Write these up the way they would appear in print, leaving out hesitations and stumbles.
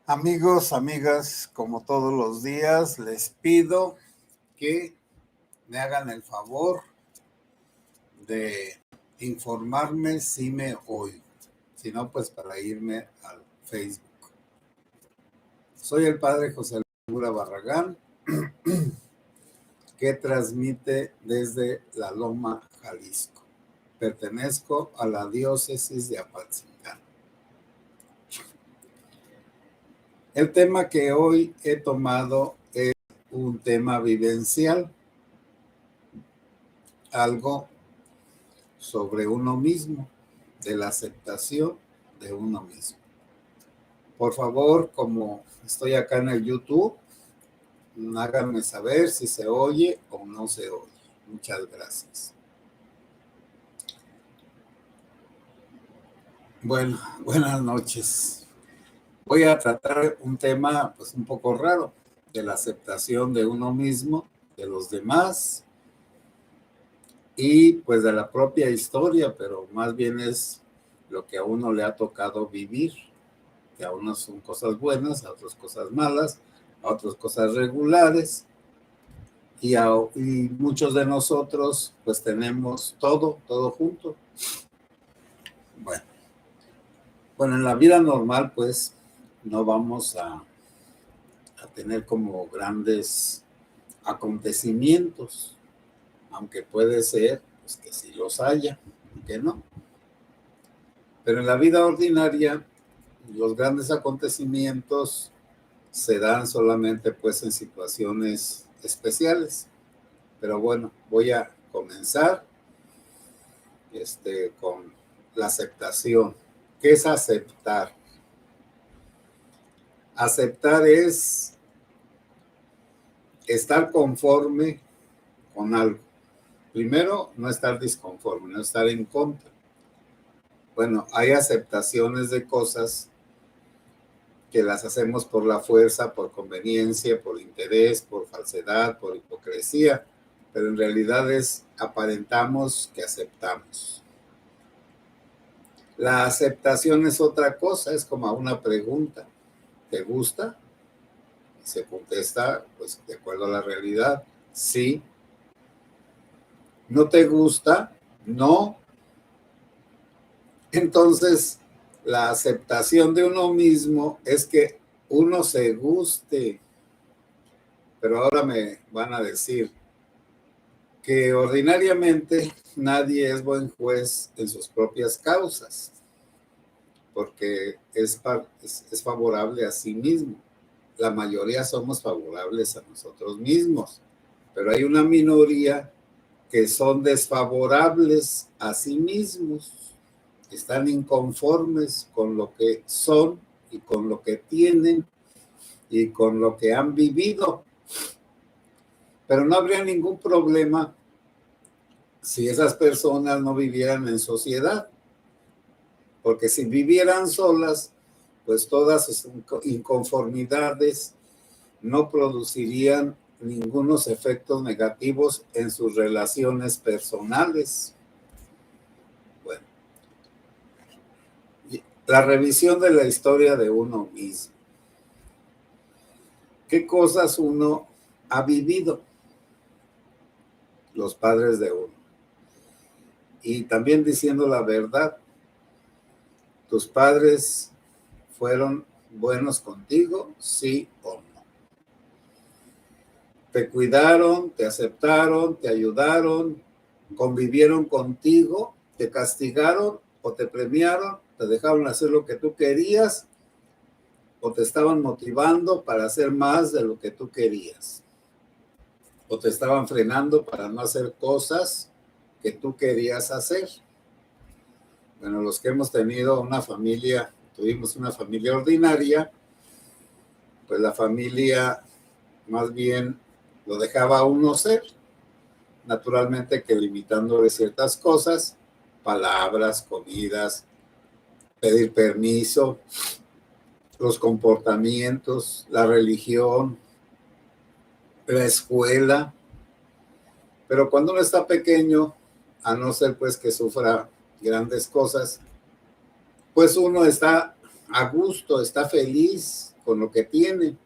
Amigos, amigas, como todos los días, les pido que me hagan el favor de informarme si me oigo. Si no, pues para irme al Facebook. Soy el padre José Luis Barragán, que transmite desde La Loma, Jalisco. Pertenezco a la diócesis de Apatzingán. El tema que hoy he tomado es un tema vivencial, algo sobre uno mismo, de la aceptación de uno mismo. Por favor, como estoy acá en el YouTube, háganme saber si se oye o no se oye. Muchas gracias. Bueno, buenas noches. Voy a tratar un tema pues un poco raro, de la aceptación de uno mismo, de los demás y pues de la propia historia, pero más bien es lo que a uno le ha tocado vivir, que a unos son cosas buenas, a otras cosas malas, a otras cosas regulares, y muchos de nosotros pues tenemos todo junto. Bueno, en la vida normal pues no vamos a tener como grandes acontecimientos, aunque puede ser pues, que sí los haya, que no. Pero en la vida ordinaria, los grandes acontecimientos se dan solamente pues en situaciones especiales. Pero bueno, voy a comenzar con la aceptación. ¿Qué es aceptar? Aceptar es estar conforme con algo. Primero, no estar disconforme, no estar en contra. Bueno, hay aceptaciones de cosas que las hacemos por la fuerza, por conveniencia, por interés, por falsedad, por hipocresía, pero en realidad aparentamos que aceptamos. La aceptación es otra cosa, es como una pregunta. ¿Te gusta? Y se contesta, pues, de acuerdo a la realidad, sí. ¿No te gusta? No. Entonces, la aceptación de uno mismo es que uno se guste. Pero ahora me van a decir que ordinariamente nadie es buen juez en sus propias causas, porque es favorable a sí mismo. La mayoría somos favorables a nosotros mismos, pero hay una minoría que son desfavorables a sí mismos, están inconformes con lo que son y con lo que tienen y con lo que han vivido. Pero no habría ningún problema si esas personas no vivieran en sociedad, porque si vivieran solas, pues todas sus inconformidades no producirían ningunos efectos negativos en sus relaciones personales. Bueno, la revisión de la historia de uno mismo. ¿Qué cosas uno ha vivido? Los padres de uno. Y también diciendo la verdad, ¿tus padres fueron buenos contigo? ¿Sí o no? ¿Te cuidaron, te aceptaron, te ayudaron, convivieron contigo, te castigaron o te premiaron, te dejaron hacer lo que tú querías o te estaban motivando para hacer más de lo que tú querías? ¿O te estaban frenando para no hacer cosas que tú querías hacer? Bueno, los que hemos tenido tuvimos una familia ordinaria, pues la familia más bien lo dejaba a uno ser, naturalmente que limitándole ciertas cosas, palabras, comidas, pedir permiso, los comportamientos, la religión, la escuela. Pero cuando uno está pequeño, a no ser pues que sufra grandes cosas, pues uno está a gusto, está feliz con lo que tiene.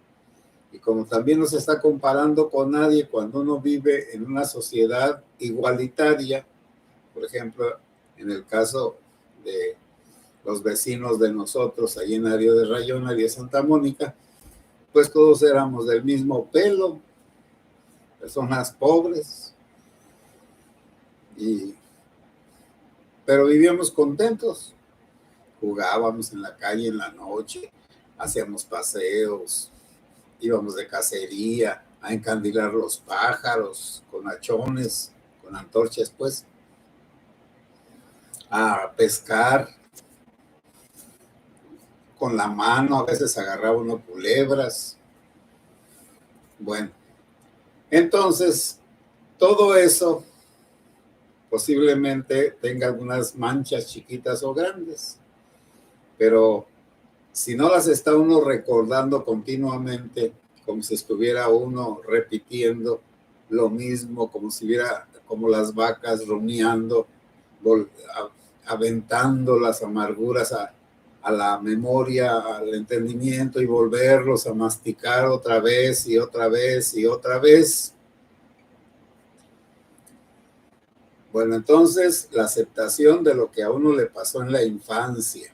Y como también no se está comparando con nadie cuando uno vive en una sociedad igualitaria, por ejemplo, en el caso de los vecinos de nosotros, ahí en Ario de Rayón, área de Santa Mónica, pues todos éramos del mismo pelo, personas pobres, pero vivíamos contentos. Jugábamos en la calle en la noche, hacíamos paseos, íbamos de cacería a encandilar los pájaros con hachones, con antorchas, pues, a pescar con la mano, a veces agarraba uno culebras. Bueno, entonces, todo eso posiblemente tenga algunas manchas chiquitas o grandes, pero si no las está uno recordando continuamente, como si estuviera uno repitiendo lo mismo, como si hubiera, como las vacas rumiando, aventando las amarguras a la memoria, al entendimiento y volverlos a masticar otra vez y otra vez y otra vez. Bueno, entonces la aceptación de lo que a uno le pasó en la infancia.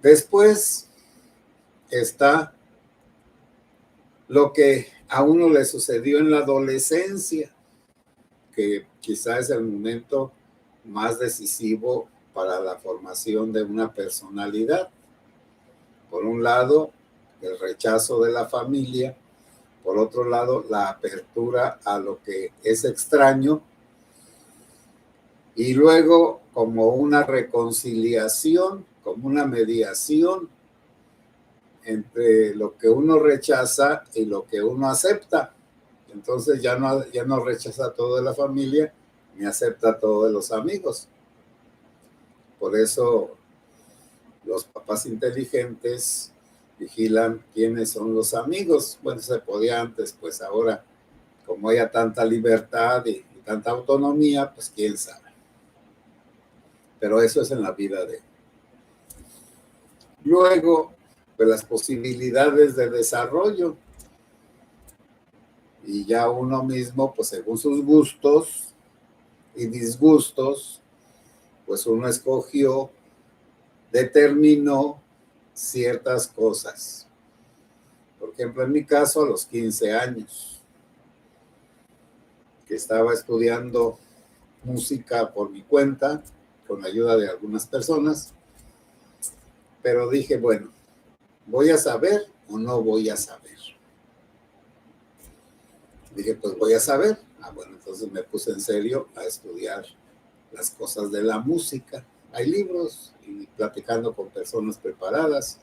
Después está lo que a uno le sucedió en la adolescencia, que quizá es el momento más decisivo para la formación de una personalidad. Por un lado, el rechazo de la familia, por otro lado, la apertura a lo que es extraño, y luego como una reconciliación, como una mediación entre lo que uno rechaza y lo que uno acepta. Entonces ya no rechaza todo de la familia ni acepta todo de los amigos. Por eso los papás inteligentes vigilan quiénes son los amigos. Bueno, se podía antes, pues ahora, como haya tanta libertad y tanta autonomía, pues quién sabe. Pero eso es en la vida de... Luego, pues las posibilidades de desarrollo. Y ya uno mismo, pues según sus gustos y disgustos, pues uno escogió, determinó ciertas cosas. Por ejemplo, en mi caso, a los 15 años, que estaba estudiando música por mi cuenta, con la ayuda de algunas personas, pero dije, bueno, ¿voy a saber o no voy a saber? Dije, pues voy a saber. Bueno, entonces me puse en serio a estudiar las cosas de la música. Hay libros y platicando con personas preparadas.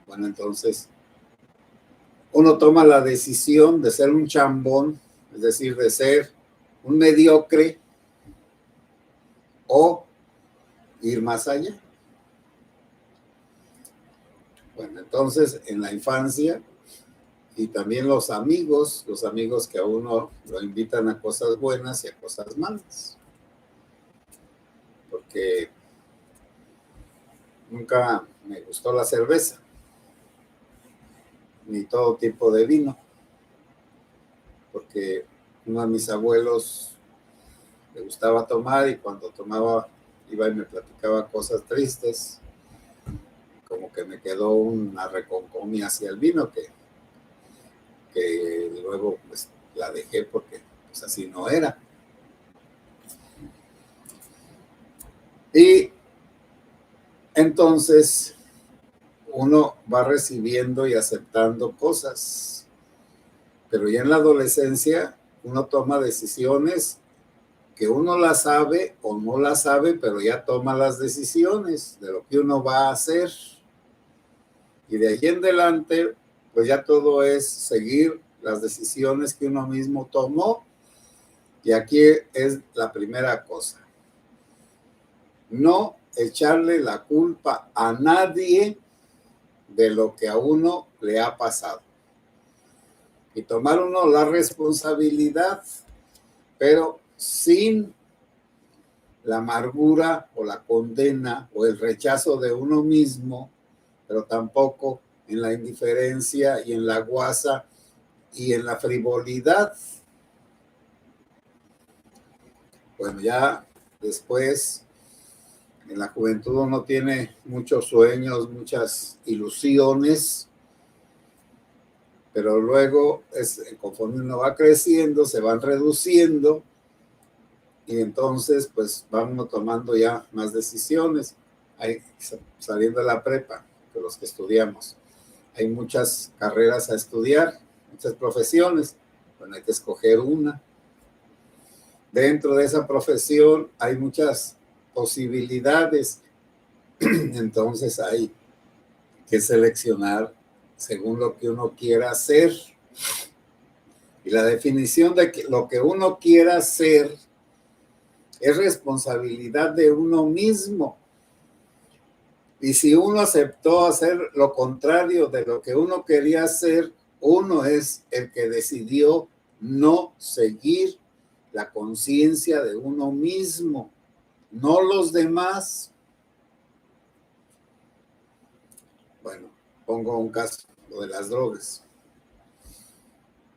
Bueno, entonces uno toma la decisión de ser un chambón, es decir, de ser un mediocre o ir más allá. Bueno, entonces en la infancia y también los amigos que a uno lo invitan a cosas buenas y a cosas malas. Porque nunca me gustó la cerveza, ni todo tipo de vino, porque uno de mis abuelos le gustaba tomar y cuando tomaba iba y me platicaba cosas tristes, como que me quedó una reconcomia hacia el vino que luego pues la dejé porque pues así no era. Y entonces uno va recibiendo y aceptando cosas, pero ya en la adolescencia uno toma decisiones que uno las sabe o no las sabe, pero ya toma las decisiones de lo que uno va a hacer. Y de ahí en adelante, pues ya todo es seguir las decisiones que uno mismo tomó. Y aquí es la primera cosa. No echarle la culpa a nadie de lo que a uno le ha pasado. Y tomar uno la responsabilidad, pero sin la amargura o la condena o el rechazo de uno mismo pero tampoco en la indiferencia y en la guasa y en la frivolidad. Bueno, ya después, en la juventud uno tiene muchos sueños, muchas ilusiones, pero luego, conforme uno va creciendo, se van reduciendo y entonces pues vamos tomando ya más decisiones. Saliendo de la prepa, que los que estudiamos, hay muchas carreras a estudiar, muchas profesiones, bueno, hay que escoger una. Dentro de esa profesión hay muchas posibilidades, entonces hay que seleccionar según lo que uno quiera hacer. Y la definición de que lo que uno quiera hacer es responsabilidad de uno mismo. Y si uno aceptó hacer lo contrario de lo que uno quería hacer, uno es el que decidió no seguir la conciencia de uno mismo, no los demás. Bueno, pongo un caso, lo de las drogas.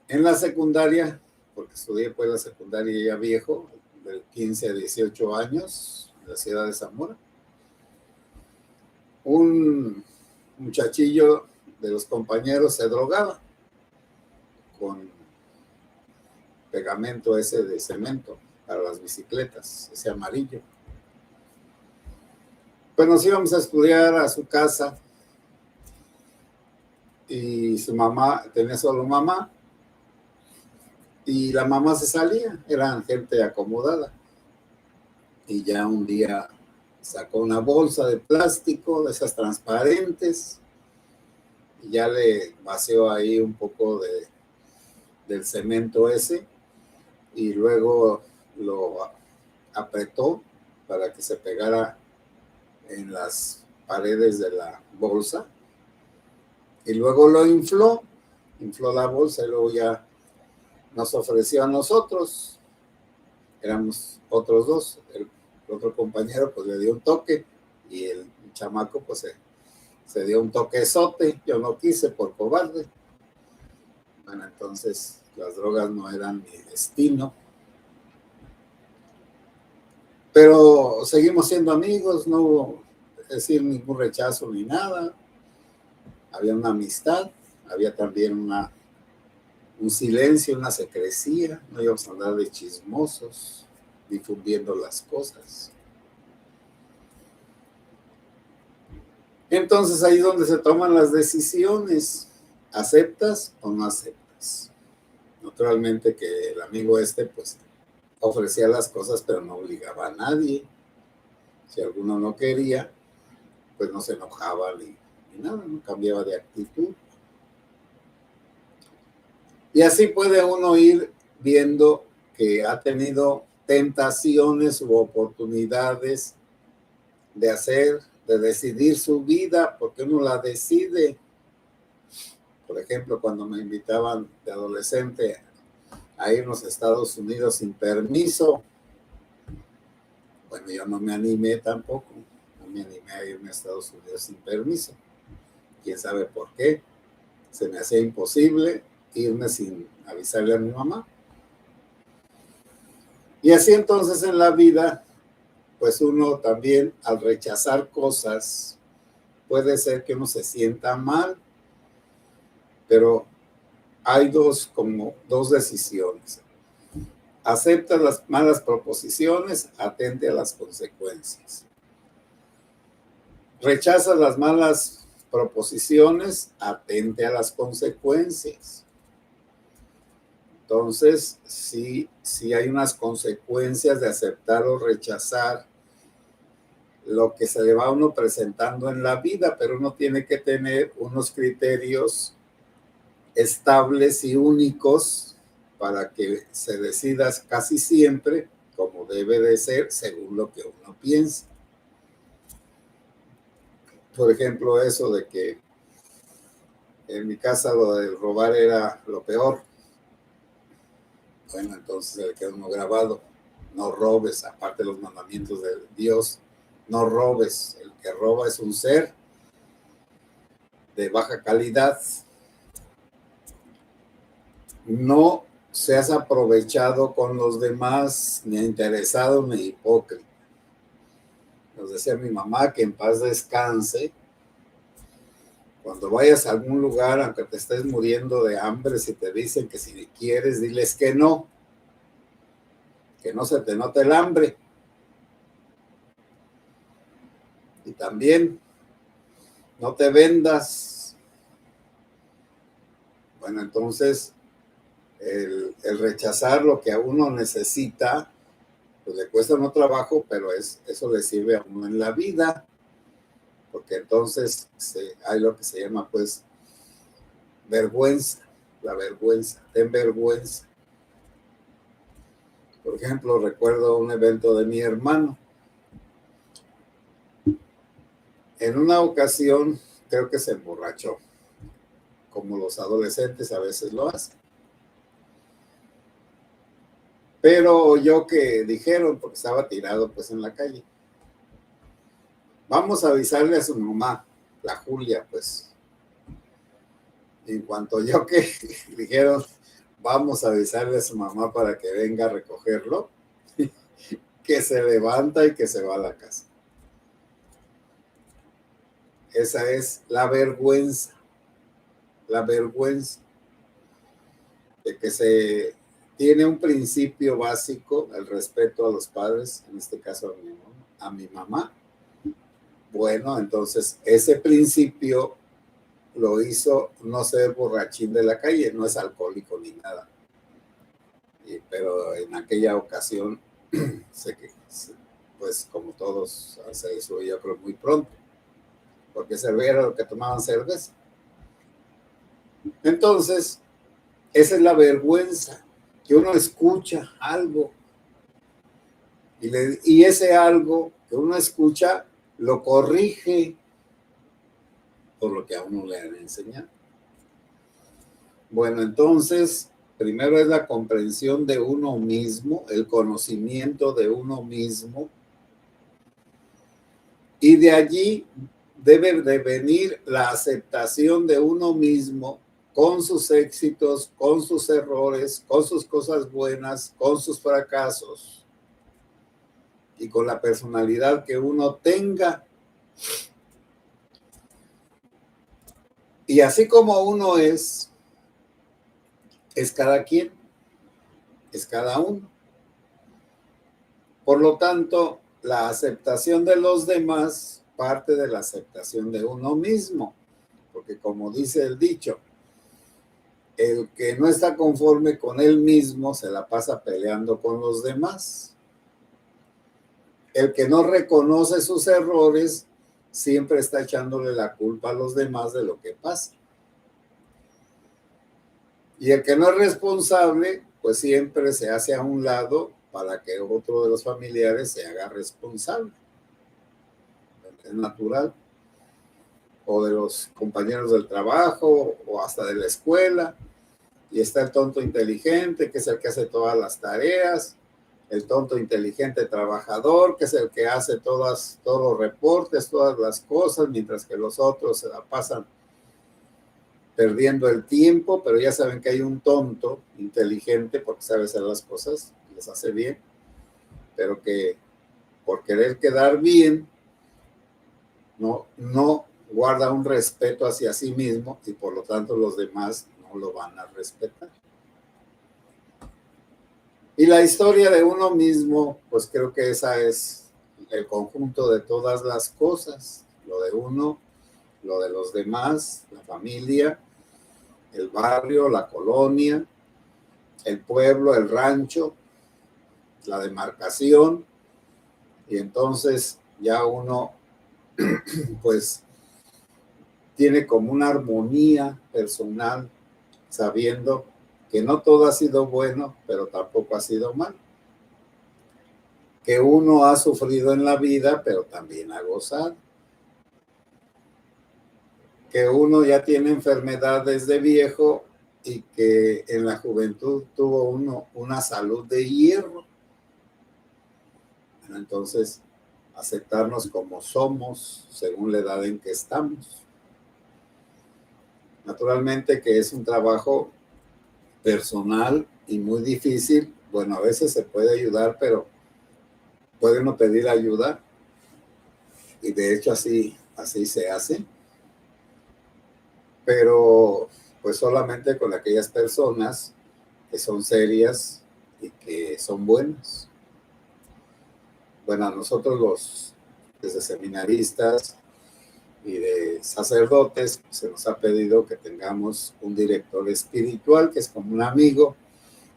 En la secundaria, porque estudié pues la secundaria ya viejo, de 15 a 18 años, en la ciudad de Zamora, un muchachillo de los compañeros se drogaba con pegamento ese de cemento para las bicicletas, ese amarillo. Pues nos íbamos a estudiar a su casa y su mamá, tenía solo mamá, y la mamá se salía, eran gente acomodada. Y ya un día sacó una bolsa de plástico, de esas transparentes, y ya le vació ahí un poco del cemento ese, y luego lo apretó para que se pegara en las paredes de la bolsa, y luego lo infló la bolsa, y luego ya nos ofreció a nosotros, éramos otros dos, el otro compañero pues le dio un toque, y el chamaco pues se dio un toquezote, yo no quise por cobarde. Bueno, entonces las drogas no eran mi destino, pero seguimos siendo amigos, no hubo, es decir, ningún rechazo ni nada, había una amistad, había también un silencio, una secrecía, no íbamos a andar de chismosos, difundiendo las cosas. Entonces ahí es donde se toman las decisiones, ¿aceptas o no aceptas? Naturalmente que el amigo pues ofrecía las cosas, pero no obligaba a nadie. Si alguno no quería, pues no se enojaba ni nada, no cambiaba de actitud. Y así puede uno ir viendo que ha tenido tentaciones u oportunidades de decidir su vida, porque uno la decide. Por ejemplo, cuando me invitaban de adolescente a irnos a Estados Unidos sin permiso, bueno, yo no me animé tampoco, no me animé a irme a Estados Unidos sin permiso. ¿Quién sabe por qué? Se me hacía imposible irme sin avisarle a mi mamá. Y así entonces en la vida, pues uno también al rechazar cosas, puede ser que uno se sienta mal, pero hay dos decisiones. Acepta las malas proposiciones, atente a las consecuencias. Rechaza las malas proposiciones, atente a las consecuencias. Entonces, sí hay unas consecuencias de aceptar o rechazar lo que se le va a uno presentando en la vida, pero uno tiene que tener unos criterios estables y únicos para que se decida casi siempre como debe de ser según lo que uno piensa. Por ejemplo, eso de que en mi casa lo de robar era lo peor. Bueno, entonces se le queda uno grabado. No robes, aparte de los mandamientos de Dios, no robes. El que roba es un ser de baja calidad. No seas aprovechado con los demás, ni interesado ni hipócrita. Nos decía mi mamá, que en paz descanse. Cuando vayas a algún lugar, aunque te estés muriendo de hambre, si te dicen que si quieres, diles que no se te note el hambre. Y también no te vendas. Bueno, entonces el rechazar lo que a uno necesita, pues le cuesta un trabajo, pero eso le sirve a uno en la vida, porque entonces hay lo que se llama pues vergüenza, la vergüenza, ten vergüenza. Por ejemplo, recuerdo un evento de mi hermano. En una ocasión creo que se emborrachó, como los adolescentes a veces lo hacen. Pero oyó que dijeron, porque estaba tirado pues en la calle, vamos a avisarle a su mamá, la Julia, pues. En cuanto oyó que dijeron, vamos a avisarle a su mamá para que venga a recogerlo, que se levanta y que se va a la casa. Esa es la vergüenza de que se tiene un principio básico, el respeto a los padres, en este caso a mi mamá. Bueno, entonces ese principio lo hizo no ser borrachín de la calle, no es alcohólico ni nada. Pero en aquella ocasión, pues como todos, se hizo yo creo muy pronto, porque era lo que tomaban cerveza. Entonces, esa es la vergüenza, que uno escucha algo y ese algo que uno escucha lo corrige por lo que a uno le han enseñado. Bueno, entonces, primero es la comprensión de uno mismo, el conocimiento de uno mismo, y de allí debe de venir la aceptación de uno mismo con sus éxitos, con sus errores, con sus cosas buenas, con sus fracasos y con la personalidad que uno tenga. Y así como uno es cada quien, es cada uno. Por lo tanto, la aceptación de los demás parte de la aceptación de uno mismo, porque como dice el dicho, el que no está conforme con él mismo se la pasa peleando con los demás. El que no reconoce sus errores siempre está echándole la culpa a los demás de lo que pasa. Y el que no es responsable, pues siempre se hace a un lado para que otro de los familiares se haga responsable. Es natural. O de los compañeros del trabajo, o hasta de la escuela. Y está el tonto inteligente, que es el que hace todas las tareas. El tonto inteligente trabajador, que es el que hace todos los reportes, todas las cosas, mientras que los otros se la pasan perdiendo el tiempo, pero ya saben que hay un tonto inteligente porque sabe hacer las cosas, les hace bien, pero que por querer quedar bien no guarda un respeto hacia sí mismo y por lo tanto los demás no lo van a respetar. Y la historia de uno mismo, pues creo que esa es el conjunto de todas las cosas, lo de uno, lo de los demás, la familia, el barrio, la colonia, el pueblo, el rancho, la demarcación, y entonces ya uno pues tiene como una armonía personal, sabiendo que no todo ha sido bueno, pero tampoco ha sido malo. Que uno ha sufrido en la vida, pero también ha gozado. Que uno ya tiene enfermedades de viejo y que en la juventud tuvo una salud de hierro. Entonces, aceptarnos como somos según la edad en que estamos. Naturalmente que es un trabajo personal y muy difícil. Bueno, a veces se puede ayudar, pero puede uno pedir ayuda y de hecho así se hace, pero pues solamente con aquellas personas que son serias y que son buenas. Bueno, a nosotros los desde seminaristas y de sacerdotes se nos ha pedido que tengamos un director espiritual, que es como un amigo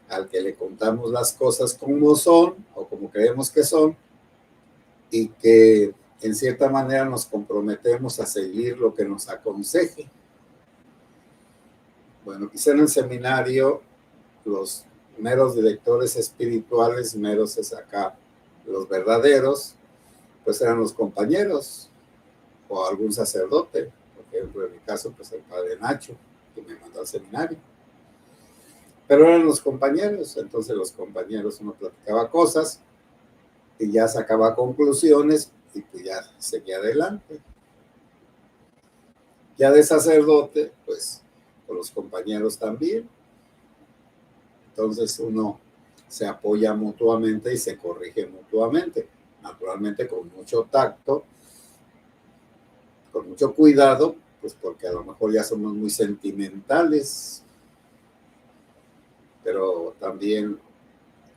al que le contamos las cosas como son o como creemos que son, y que en cierta manera nos comprometemos a seguir lo que nos aconseje. Bueno, quizá en el seminario los meros directores espirituales, meros es acá, los verdaderos, pues eran los compañeros o algún sacerdote, por ejemplo en mi caso pues el padre Nacho, que me mandó al seminario. Pero eran los compañeros, entonces los compañeros uno platicaba cosas y ya sacaba conclusiones y pues ya seguía adelante. Ya de sacerdote, pues con los compañeros también. Entonces uno se apoya mutuamente y se corrige mutuamente, naturalmente con mucho tacto, con mucho cuidado, pues porque a lo mejor ya somos muy sentimentales, pero también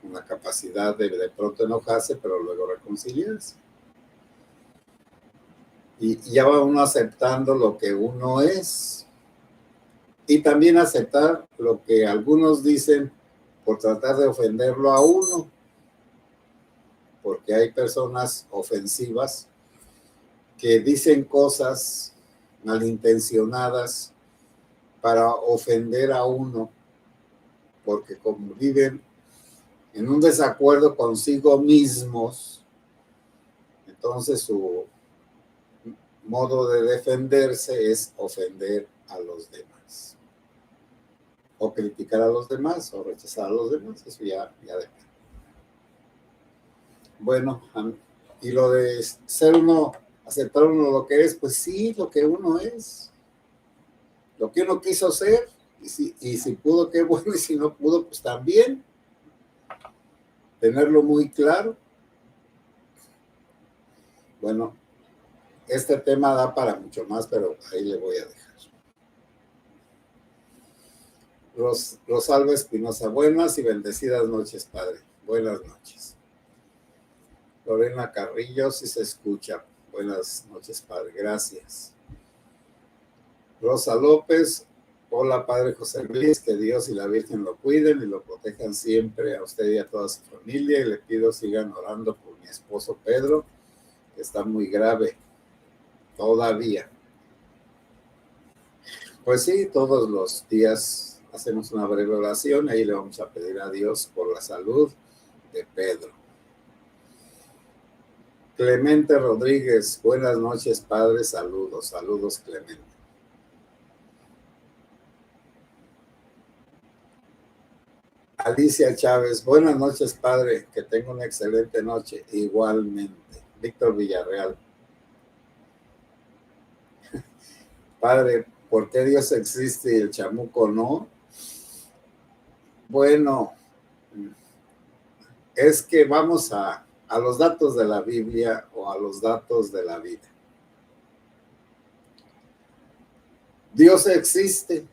una capacidad de pronto enojarse, pero luego reconciliarse. Y ya va uno aceptando lo que uno es y también aceptar lo que algunos dicen por tratar de ofenderlo a uno, porque hay personas ofensivas que dicen cosas malintencionadas para ofender a uno, porque como viven en un desacuerdo consigo mismos, entonces su modo de defenderse es ofender a los demás, o criticar a los demás, o rechazar a los demás, eso ya depende. Bueno, y lo de ser uno, aceptar uno lo que es, pues sí, lo que uno es, lo que uno quiso ser, y si pudo, qué bueno, y si no pudo, pues también, tenerlo muy claro. Bueno, este tema da para mucho más, pero ahí le voy a dejar. Rosalba Espinosa, buenas y bendecidas noches, padre. Buenas noches. Lorena Carrillo, si se escucha. Buenas noches, padre. Gracias. Rosa López, hola, padre José Luis, que Dios y la Virgen lo cuiden y lo protejan siempre a usted y a toda su familia. Y le pido sigan orando por mi esposo Pedro, que está muy grave todavía. Pues sí, todos los días hacemos una breve oración y ahí le vamos a pedir a Dios por la salud de Pedro. Clemente Rodríguez, buenas noches, padre, saludos, saludos, Clemente. Alicia Chávez, buenas noches, padre, que tenga una excelente noche, igualmente. Víctor Villarreal, padre, ¿por qué Dios existe y el chamuco no? Bueno, es que vamos a los datos de la Biblia o a los datos de la vida. Dios existe.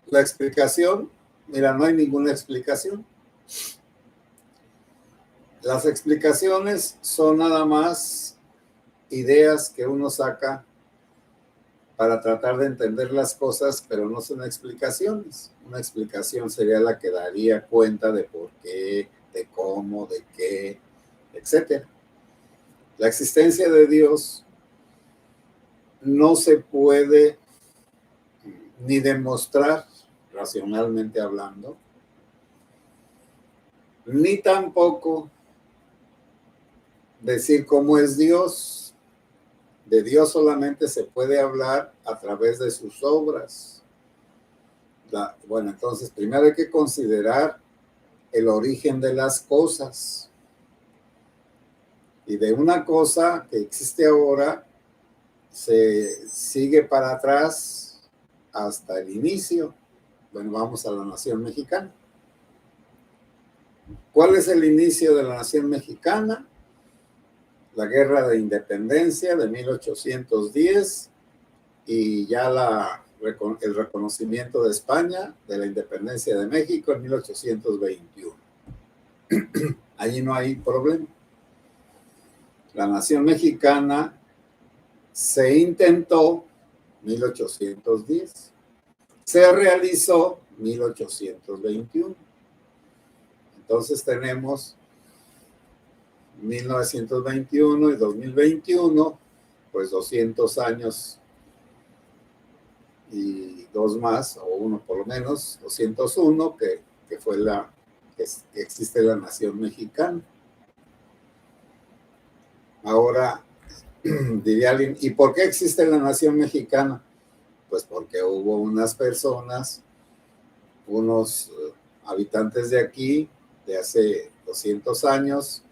La explicación, mira, no hay ninguna explicación. Las explicaciones son nada más ideas que uno saca para tratar de entender las cosas, pero no son explicaciones. Una explicación sería la que daría cuenta de por qué, de cómo, de qué, etcétera. La existencia de Dios no se puede ni demostrar racionalmente hablando, ni tampoco decir cómo es Dios. De Dios solamente se puede hablar a través de sus obras. Bueno, entonces primero hay que considerar el origen de las cosas. Y de una cosa que existe ahora, se sigue para atrás hasta el inicio. Bueno, vamos a la nación mexicana. ¿Cuál es el inicio de la nación mexicana? La guerra de independencia de 1810 y ya el reconocimiento de España de la independencia de México en 1821. Allí no hay problema. La nación mexicana se intentó 1810, se realizó 1821. Entonces tenemos 1921 y 2021, pues 200 años y dos más, o uno por lo menos, 201, que fue que existe la nación mexicana. Ahora, diría alguien, ¿y por qué existe la nación mexicana? Pues porque hubo unas personas, unos habitantes de aquí, de hace 200 años,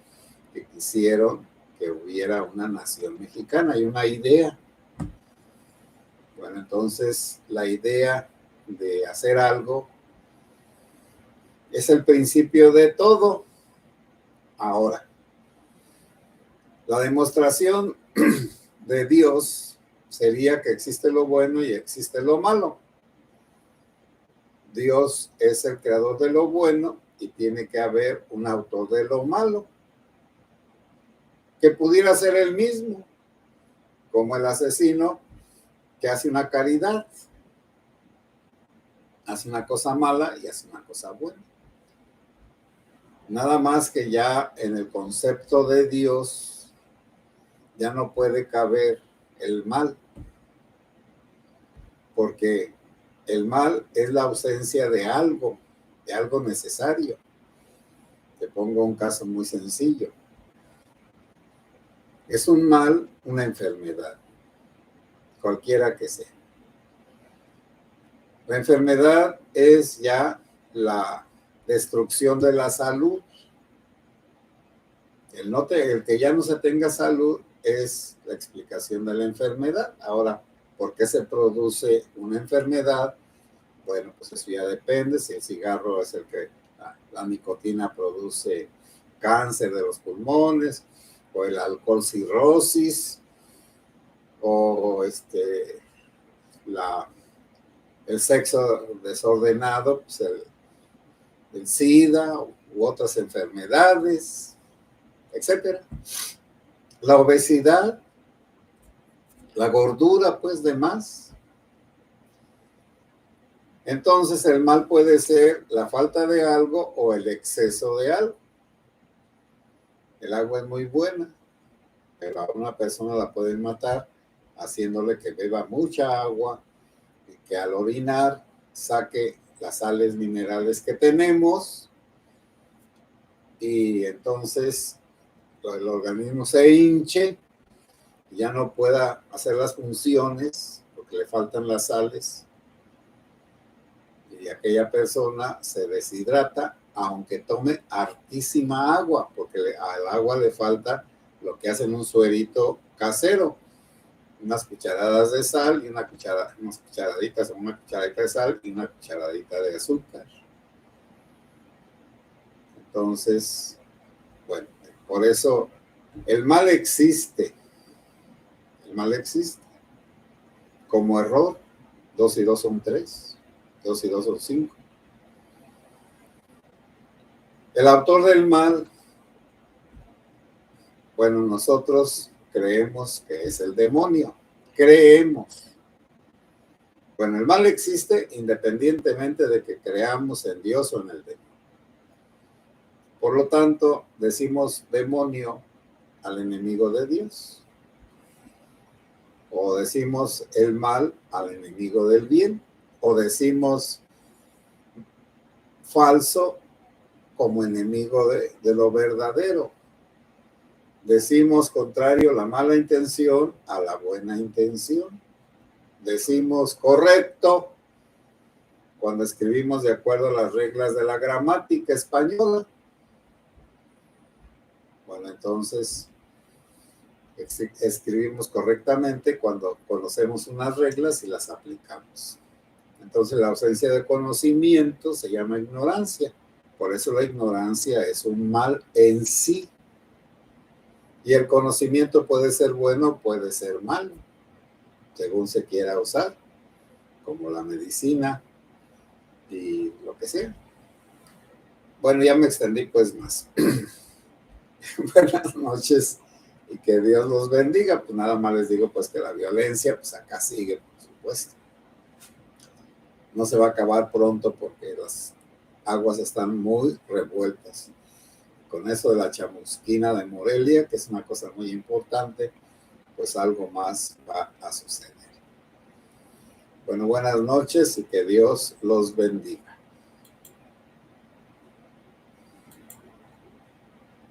que quisieron que hubiera una nación mexicana y una idea. Bueno, entonces la idea de hacer algo es el principio de todo. Ahora, la demostración de Dios sería que existe lo bueno y existe lo malo. Dios es el creador de lo bueno y tiene que haber un autor de lo malo, que pudiera ser el mismo, como el asesino que hace una caridad, hace una cosa mala y hace una cosa buena. Nada más que ya en el concepto de Dios ya no puede caber el mal, porque el mal es la ausencia de algo necesario. Te pongo un caso muy sencillo. Es un mal, una enfermedad, cualquiera que sea. La enfermedad es ya la destrucción de la salud. El que ya no se tenga salud es la explicación de la enfermedad. Ahora, ¿por qué se produce una enfermedad? Bueno, pues eso ya depende. Si el cigarro es el que la nicotina produce cáncer de los pulmones, o el alcohol cirrosis, o el sexo desordenado, pues el SIDA u otras enfermedades, etcétera. La obesidad, la gordura, pues de más. Entonces el mal puede ser la falta de algo o el exceso de algo. El agua es muy buena, pero a una persona la pueden matar haciéndole que beba mucha agua y que al orinar saque las sales minerales que tenemos y entonces el organismo se hinche y ya no pueda hacer las funciones porque le faltan las sales y aquella persona se deshidrata aunque tome hartísima agua, porque al agua le falta lo que hacen un suerito casero, unas cucharadas de sal y unas cucharaditas o una cucharadita de sal y una cucharadita de azúcar. Entonces, bueno, por eso el mal existe. El mal existe como error. 2 y 2 son 3, 2 y 2 son 5. El autor del mal, bueno, nosotros creemos que es el demonio. Creemos. Bueno, el mal existe independientemente de que creamos en Dios o en el demonio. Por lo tanto, decimos demonio al enemigo de Dios. O decimos el mal al enemigo del bien. O decimos falso como enemigo de lo verdadero. Decimos contrario la mala intención a la buena intención. Decimos correcto cuando escribimos de acuerdo a las reglas de la gramática española. Bueno, entonces escribimos correctamente cuando conocemos unas reglas y las aplicamos. Entonces la ausencia de conocimiento se llama ignorancia. Por eso la ignorancia es un mal en sí. Y el conocimiento puede ser bueno, puede ser malo, según se quiera usar, como la medicina y lo que sea. Bueno, ya me extendí pues más. Buenas noches y que Dios los bendiga. Pues nada más les digo pues que la violencia pues acá sigue, por supuesto. No se va a acabar pronto porque las aguas están muy revueltas. Con eso de la chamusquina de Morelia, que es una cosa muy importante, pues algo más va a suceder. Bueno, buenas noches y que Dios los bendiga.